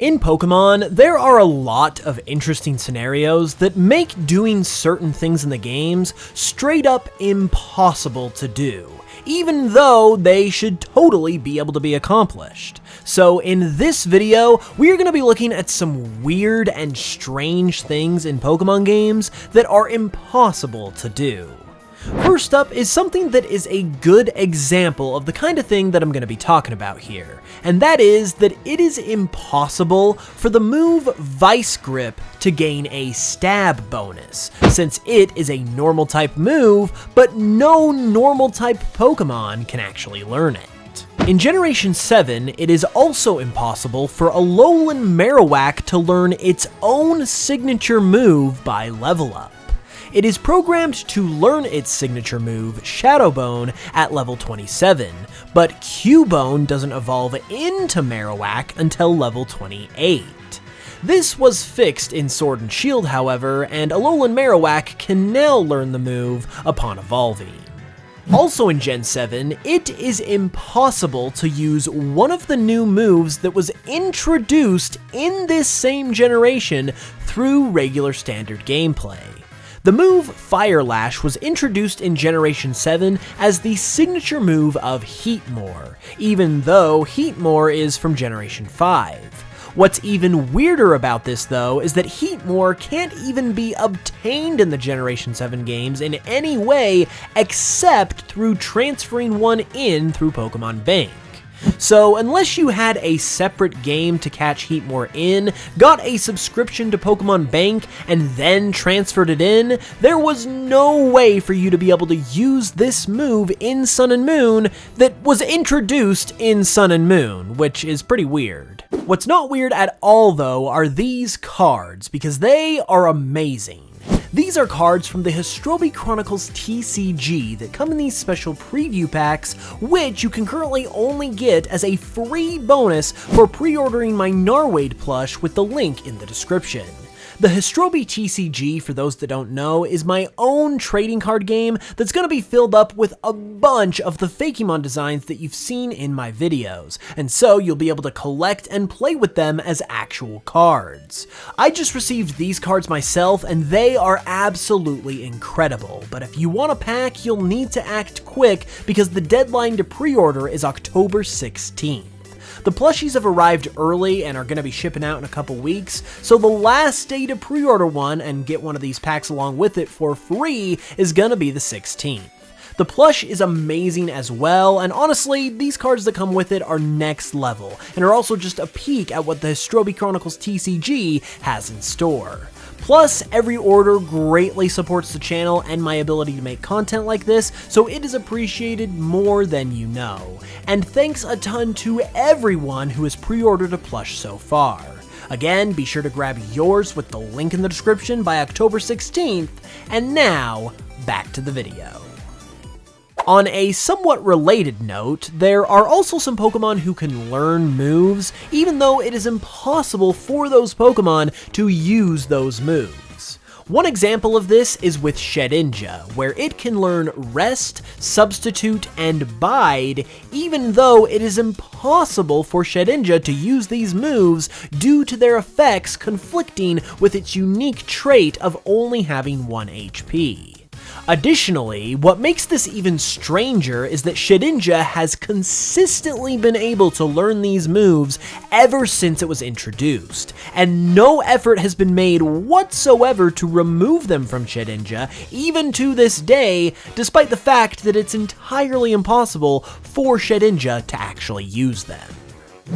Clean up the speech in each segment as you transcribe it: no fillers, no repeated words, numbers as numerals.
In Pokemon, there are a lot of interesting scenarios that make doing certain things in the games straight up impossible to do, even though they should totally be able to be accomplished. So in this video, we're going to be looking at some weird and strange things in Pokemon games that are impossible to do. First up is something that is a good example of the kind of thing that I'm going to be talking about here, and that is that it is impossible for the move Vise Grip to gain a stab bonus, since it is a normal type move, but no normal type Pokemon can actually learn it. In Generation 7, it is also impossible for Alolan Marowak to learn its own signature move by level up. It is programmed to learn its signature move, Shadow Bone, at level 27, but Cubone doesn't evolve into Marowak until level 28. This was fixed in Sword and Shield, however, and Alolan Marowak can now learn the move upon evolving. Also in Gen 7, it is impossible to use one of the new moves that was introduced in this same generation through regular standard gameplay. The move Fire Lash was introduced in Generation 7 as the signature move of Heatmor, even though Heatmor is from Generation 5. What's even weirder about this though is that Heatmor can't even be obtained in the Generation 7 games in any way except through transferring one in through Pokemon Bank. So unless you had a separate game to catch Heatmor in, got a subscription to Pokemon Bank, and then transferred it in, there was no way for you to be able to use this move in Sun and Moon that was introduced in Sun and Moon, which is pretty weird. What's not weird at all though are these cards, because they are amazing. These are cards from the Histrobi Chronicles TCG that come in these special preview packs, which you can currently only get as a free bonus for pre-ordering my Narwade plush with the link in the description. The Histrobi TCG, for those that don't know, is my own trading card game that's going to be filled up with a bunch of the Fakemon designs that you've seen in my videos, and so you'll be able to collect and play with them as actual cards. I just received these cards myself, and they are absolutely incredible, but if you want a pack, you'll need to act quick because the deadline to pre-order is October 16th. The plushies have arrived early and are going to be shipping out in a couple weeks, so the last day to pre-order one and get one of these packs along with it for free is going to be the 16th. The plush is amazing as well, and honestly, these cards that come with it are next level, and are also just a peek at what the Histrobi Chronicles TCG has in store. Plus, every order greatly supports the channel and my ability to make content like this, so it is appreciated more than you know. And thanks a ton to everyone who has pre-ordered a plush so far. Again, be sure to grab yours with the link in the description by October 16th, and now, back to the video. On a somewhat related note, there are also some Pokemon who can learn moves, even though it is impossible for those Pokemon to use those moves. One example of this is with Shedinja, where it can learn Rest, Substitute, and Bide, even though it is impossible for Shedinja to use these moves due to their effects conflicting with its unique trait of only having 1 HP. Additionally, what makes this even stranger is that Shedinja has consistently been able to learn these moves ever since it was introduced, and no effort has been made whatsoever to remove them from Shedinja, even to this day, despite the fact that it's entirely impossible for Shedinja to actually use them.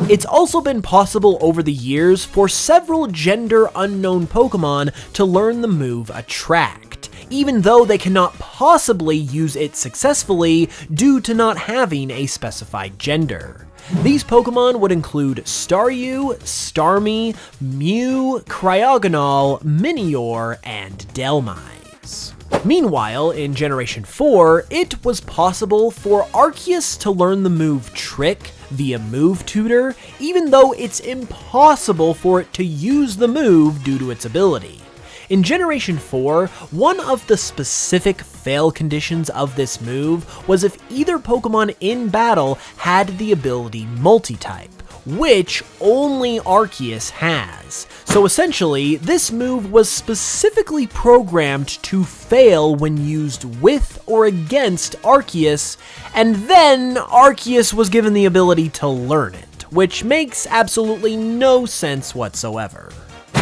It's also been possible over the years for several gender unknown Pokemon to learn the move Attract, even though they cannot possibly use it successfully due to not having a specified gender. These Pokemon would include Staryu, Starmie, Mew, Cryogonal, Minior, and Dhelmise. Meanwhile, in Generation 4, it was possible for Arceus to learn the move Trick via Move Tutor, even though it's impossible for it to use the move due to its ability. In Generation 4, one of the specific fail conditions of this move was if either Pokemon in battle had the ability Multi-type, which only Arceus has. So essentially, this move was specifically programmed to fail when used with or against Arceus, and then Arceus was given the ability to learn it, which makes absolutely no sense whatsoever.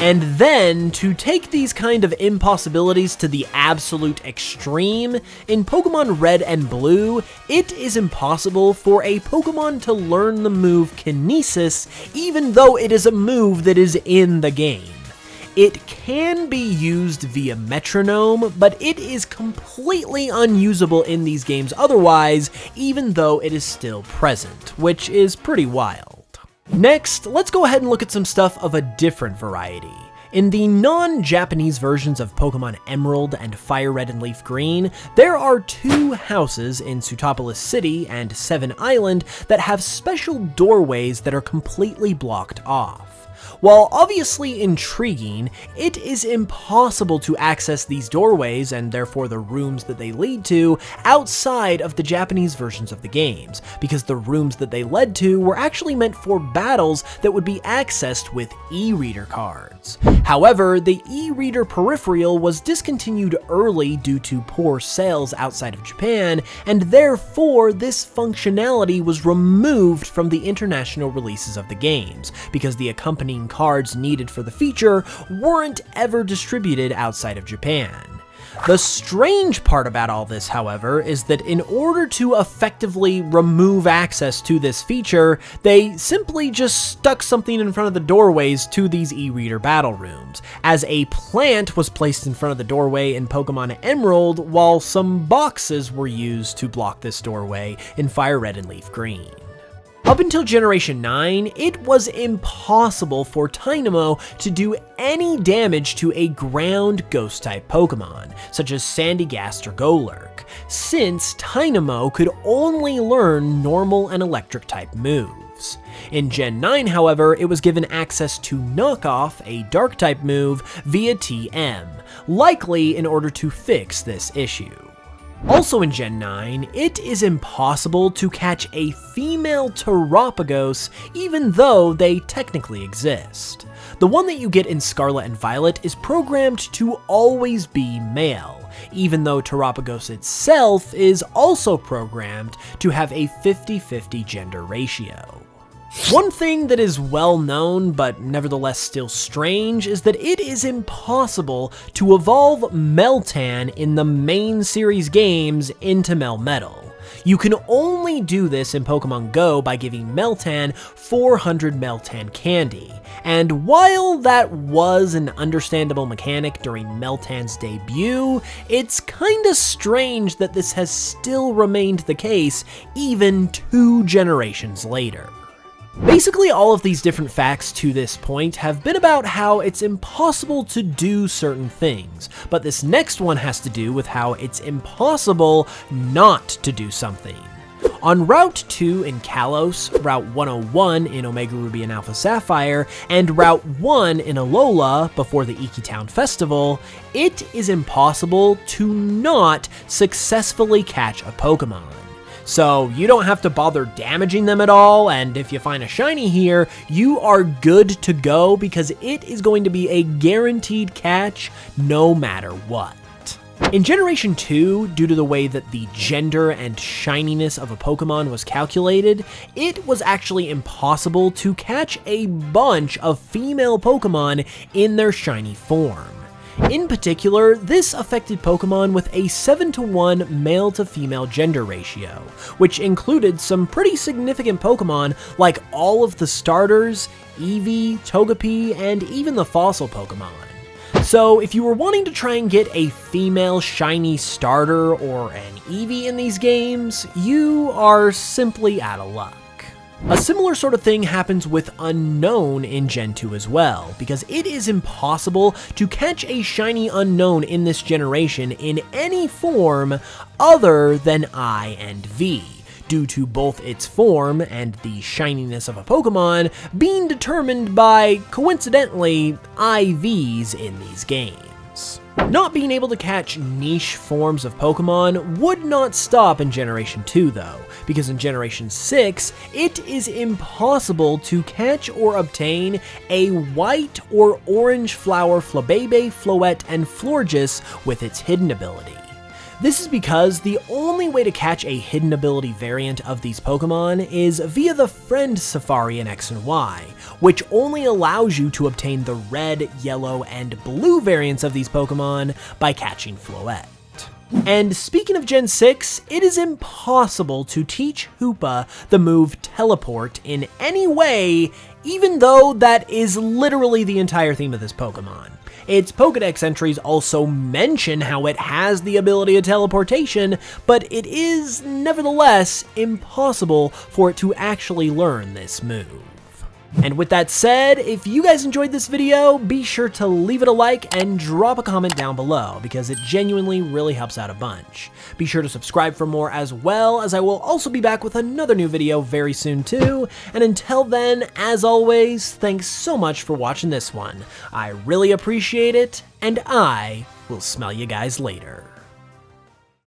And then, to take these kind of impossibilities to the absolute extreme, in Pokemon Red and Blue, it is impossible for a Pokemon to learn the move Kinesis, even though it is a move that is in the game. It can be used via Metronome, but it is completely unusable in these games otherwise, even though it is still present, which is pretty wild. Next, let's go ahead and look at some stuff of a different variety. In the non-Japanese versions of Pokemon Emerald and Fire Red and Leaf Green, there are 2 houses in Sootopolis City and Seven Island that have special doorways that are completely blocked off. While obviously intriguing, it is impossible to access these doorways, and therefore the rooms that they lead to, outside of the Japanese versions of the games, because the rooms that they led to were actually meant for battles that would be accessed with e-reader cards. However, the e-reader peripheral was discontinued early due to poor sales outside of Japan, and therefore this functionality was removed from the international releases of the games, because the accompanying cards needed for the feature weren't ever distributed outside of Japan. The strange part about all this, however, is that in order to effectively remove access to this feature, they simply just stuck something in front of the doorways to these e-reader battle rooms, as a plant was placed in front of the doorway in Pokemon Emerald, while some boxes were used to block this doorway in Fire Red and Leaf Green. Up until Generation 9, it was impossible for Tynamo to do any damage to a ground ghost-type Pokemon, such as Sandygast or Golurk, since Tynamo could only learn normal and electric-type moves. In Gen 9, however, it was given access to Knock Off, a Dark-type move, via TM, likely in order to fix this issue. Also in Gen 9, it is impossible to catch a female Terapagos even though they technically exist. The one that you get in Scarlet and Violet is programmed to always be male, even though Terapagos itself is also programmed to have a 50-50 gender ratio. One thing that is well known, but nevertheless still strange, is that it is impossible to evolve Meltan in the main series games into Melmetal. You can only do this in Pokemon Go by giving Meltan 400 Meltan candy, and while that was an understandable mechanic during Meltan's debut, it's kinda strange that this has still remained the case even 2 generations later. Basically, all of these different facts to this point have been about how it's impossible to do certain things, but this next one has to do with how it's impossible not to do something. On Route 2 in Kalos, Route 101 in Omega Ruby and Alpha Sapphire, and Route 1 in Alola before the Iki Town Festival, it is impossible to not successfully catch a Pokemon. So you don't have to bother damaging them at all, and if you find a shiny here, you are good to go because it is going to be a guaranteed catch no matter what. In Generation 2, due to the way that the gender and shininess of a Pokemon was calculated, it was actually impossible to catch a bunch of female Pokemon in their shiny form. In particular, this affected Pokemon with a 7-to-1 male-to-female gender ratio, which included some pretty significant Pokemon like all of the starters, Eevee, Togepi, and even the fossil Pokemon. So if you were wanting to try and get a female shiny starter or an Eevee in these games, you are simply out of luck. A similar sort of thing happens with Unknown in Gen 2 as well, because it is impossible to catch a shiny Unknown in this generation in any form other than I and V, due to both its form and the shininess of a Pokemon being determined by, coincidentally, IVs in these games. games. Not being able to catch niche forms of Pokemon would not stop in Generation 2 though, because in Generation 6, it is impossible to catch or obtain a white or orange flower Flabebe, Floette, and Florges with its hidden ability. This is because the only way to catch a hidden ability variant of these Pokemon is via the Friend Safari in X and Y, which only allows you to obtain the red, yellow, and blue variants of these Pokemon by catching Floette. And speaking of Gen 6, it is impossible to teach Hoopa the move Teleport in any way, even though that is literally the entire theme of this Pokemon. Its Pokédex entries also mention how it has the ability of teleportation, but it is nevertheless impossible for it to actually learn this move. And with that said, if you guys enjoyed this video, be sure to leave it a like and drop a comment down below, because it genuinely really helps out a bunch. Be sure to subscribe for more as well, as I will also be back with another new video very soon too, and until then, as always, thanks so much for watching this one. I really appreciate it, and I will smell you guys later.